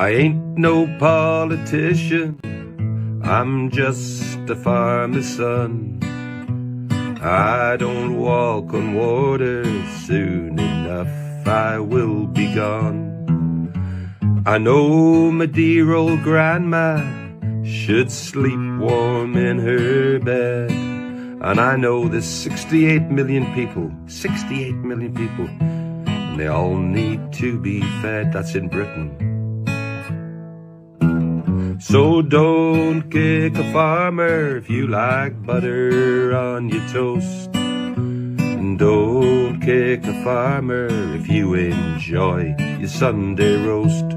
I ain't no politician, I'm just a farmer's son. I don't walk on water, soon enough I will be gone. I know my dear old grandma should sleep warm in her bed, and I know there's 68 million people, and they all need to be fed. That's in Britain. So don't kick a farmer if you like butter on your toast. And don't kick a farmer if you enjoy your Sunday roast.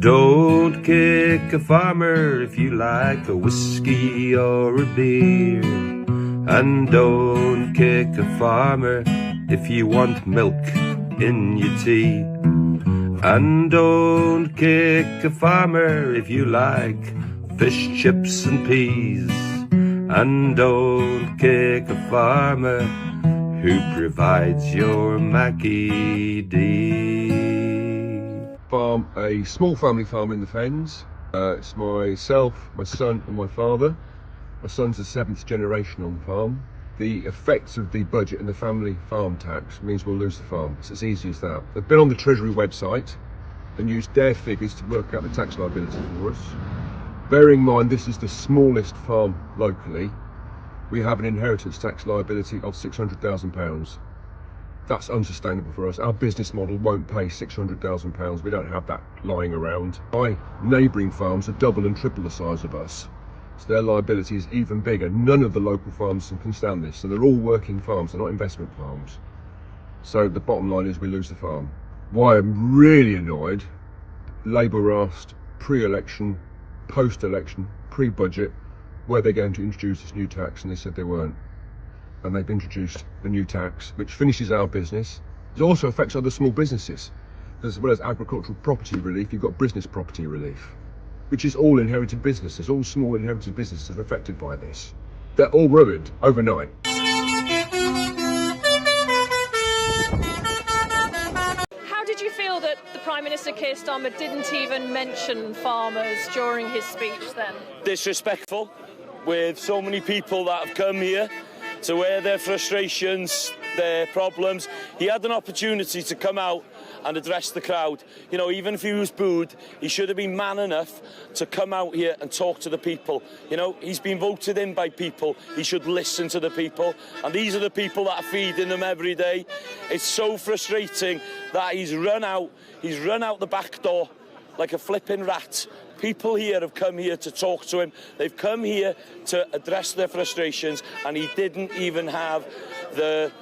Don't kick a farmer if you like a whiskey or a beer. And don't kick a farmer if you want milk in your tea. And don't kick a farmer if you like fish, chips and peas. And don't kick a farmer who provides your Mackie D. Farm, a small family farm in the Fens. It's myself, my son and my father. My son's the 7th generation on the farm. The effects of the budget and the family farm tax means we'll lose the farm. It's as easy as that. They've been on the Treasury website and used their figures to work out the tax liability for us. Bearing in mind this is the smallest farm locally, we have an inheritance tax liability of £600,000. That's unsustainable for us. Our business model won't pay £600,000. We don't have that lying around. My neighbouring farms are double and triple the size of us, so their liability is even bigger. None of the local farms can stand this. So they're all working farms, they're not investment farms. So the bottom line is we lose the farm. Why I'm really annoyed, Labour were asked pre-election, post-election, pre-budget, were they going to introduce this new tax, and they said they weren't. And they've introduced the new tax, which finishes our business. It also affects other small businesses. As well as agricultural property relief, you've got business property relief, which is all inherited businesses. All small inherited businesses are affected by this. They're all ruined overnight. How did you feel that the Prime Minister Keir Starmer didn't even mention farmers during his speech then? Disrespectful, with so many people that have come here to air their frustrations, their problems. He had an opportunity to come out and address the crowd. You know, even if he was booed, he should have been man enough to come out here and talk to the people. You know, he's been voted in by people. He should listen to the people. And these are the people that are feeding them every day. It's so frustrating that he's run out the back door like a flipping rat. People here have come here to talk to him. They've come here to address their frustrations, and he didn't even have the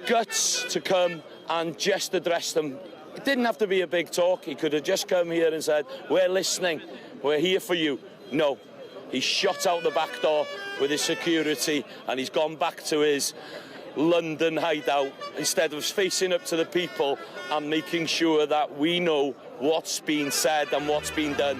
guts to come and just address them. It didn't have to be a big talk. He could have just come here and said, we're listening, we're here for you. No, he shot out the back door with his security, and he's gone back to his London hideout instead of facing up to the people and making sure that we know what's been said and what's been done.